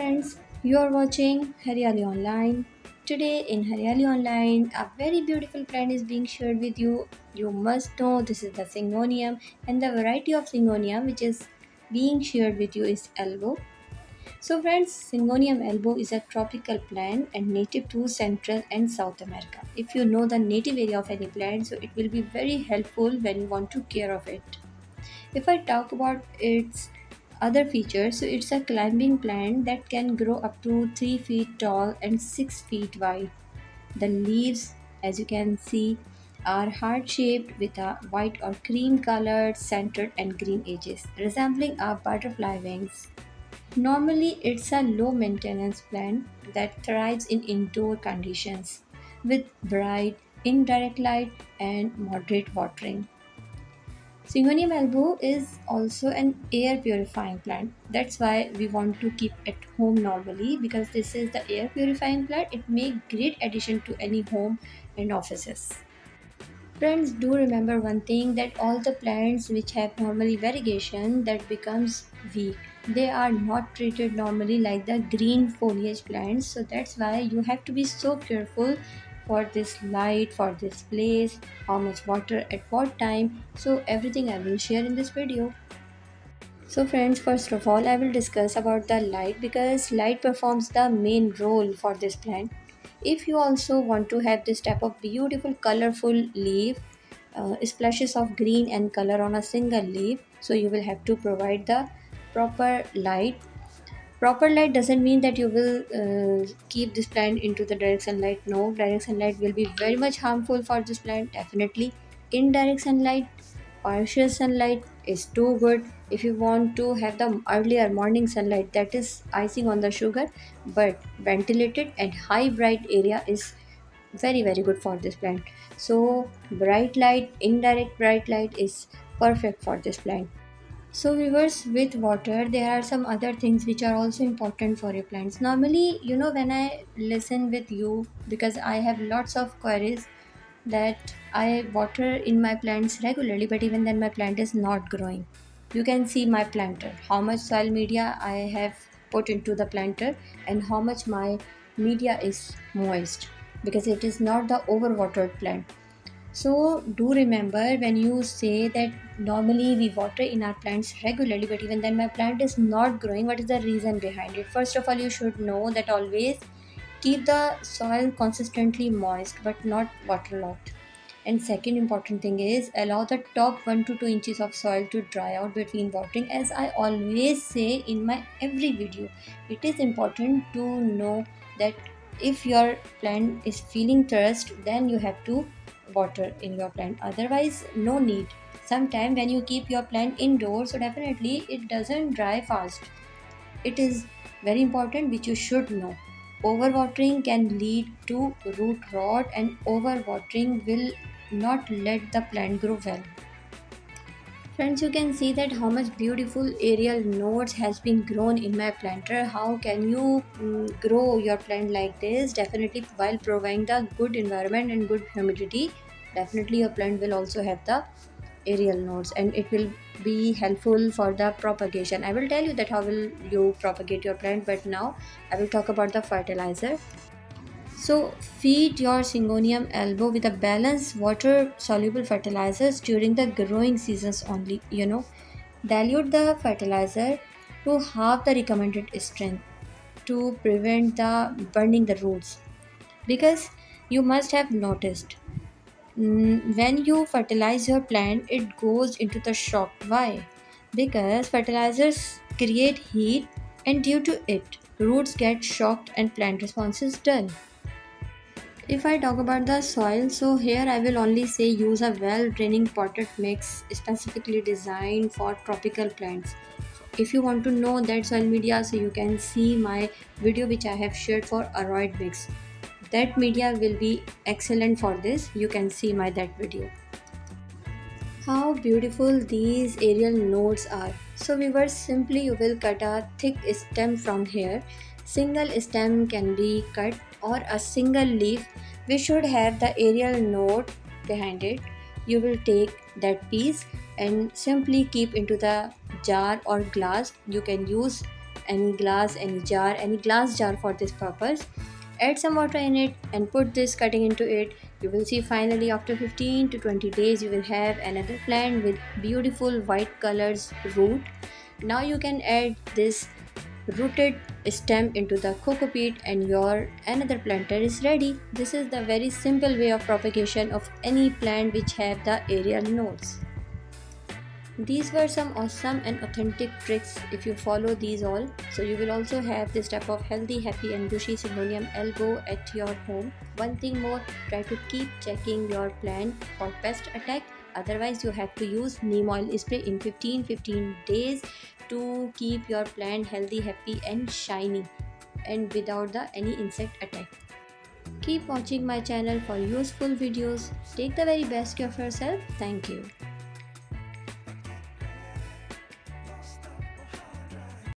friends, you are watching Haryali Online. Today in Haryali Online, a very beautiful plant is being shared with you. You must know this is the Syngonium, and the variety of Syngonium which is being shared with you is elbow. So friends, Syngonium elbow is a tropical plant and native to Central and South America. If you know the native area of any plant, so it will be very helpful when you want to care of it. If I talk about its other features, so it's a climbing plant that can grow up to 3 feet tall and 6 feet wide. The leaves, as you can see, are heart shaped with a white or cream colored, centered, and green edges, resembling a butterfly wings. Normally, it's a low maintenance plant that thrives in indoor conditions with bright, indirect light and moderate watering. Syngonium elbow is also an air purifying plant. That's why we want to keep at home normally because this is the air purifying plant. It makes great addition to any home and offices. Friends, do remember one thing that all the plants which have normally variegation that becomes weak. They are not treated normally like the green foliage plants. So that's why you have to be so careful for this light, for this place, how much water at what time. So everything I will share in this video. So friends, first of all, I will discuss about the light because light performs the main role for this plant. If you also want to have this type of beautiful colorful leaf, splashes of green and color on a single leaf, so you will have to provide the proper light. Proper light doesn't mean that you will keep this plant into the direct sunlight. No, direct sunlight will be very much harmful for this plant. Definitely indirect sunlight, partial sunlight is too good. If you want to have the earlier morning sunlight, that is icing on the sugar, but ventilated and high bright area is very good for this plant. So bright light, indirect bright light is perfect for this plant. So viewers, with water, there are some other things which are also important for your plants. Normally, when I listen with you, because I have lots of queries that I water in my plants regularly, but even then my plant is not growing. You can see my planter, how much soil media I have put into the planter and how much my media is moist because it is not the overwatered plant. So do remember when you say that normally we water in our plants regularly, but even then my plant is not growing. What is the reason behind it? First of all, you should know that always keep the soil consistently moist but not waterlogged. And second important thing is allow the top 1 to 2 inches of soil to dry out between watering. As I always say in my every video, it is important to know that if your plant is feeling thirst, then you have to water in your plant. Otherwise, no need. Sometime when you keep your plant indoors, so definitely it doesn't dry fast. It is very important which you should know. Overwatering can lead to root rot and overwatering will not let the plant grow well. Friends, you can see that how much beautiful aerial nodes has been grown in my planter. How can you grow your plant like this? Definitely while providing the good environment and good humidity, definitely your plant will also have the aerial nodes and it will be helpful for the propagation. I will tell you that how will you propagate your plant, but now I will talk about the fertilizer. So feed your Syngonium elbow with a balanced water soluble fertilizers during the growing seasons only. Dilute the fertilizer to half the recommended strength to prevent the burning the roots. Because you must have noticed, when you fertilize your plant, it goes into the shock. Why? Because fertilizers create heat, and due to it, roots get shocked and plant response is dull. If I talk about the soil, so here I will only say use a well draining potted mix specifically designed for tropical plants. If you want to know that soil media, so you can see my video which I have shared for aroid mix. That media will be excellent for this. You can see my that video. How beautiful these aerial nodes are. So viewers, simply you will cut a thick stem from here. Single stem can be cut or a single leaf. We should have the aerial node behind it. You will take that piece and simply keep into the jar or glass. You can use any glass, any jar, any glass jar for this purpose. Add some water in it and put this cutting into it. You will see finally after 15 to 20 days you will have another plant with beautiful white colors root. Now you can add this rooted stem into the coco peat and your another planter is ready. This is the very simple way of propagation of any plant which have the aerial nodes. These were some awesome and authentic tricks if you follow these all. So you will also have this type of healthy, happy and bushy Syngonium albo at your home. One thing more, try to keep checking your plant for pest attack. Otherwise you have to use neem oil spray in 15 days to keep your plant healthy, happy and shiny and without the any insect attack. Keep watching my channel for useful videos. Take the very best care of yourself. Thank you.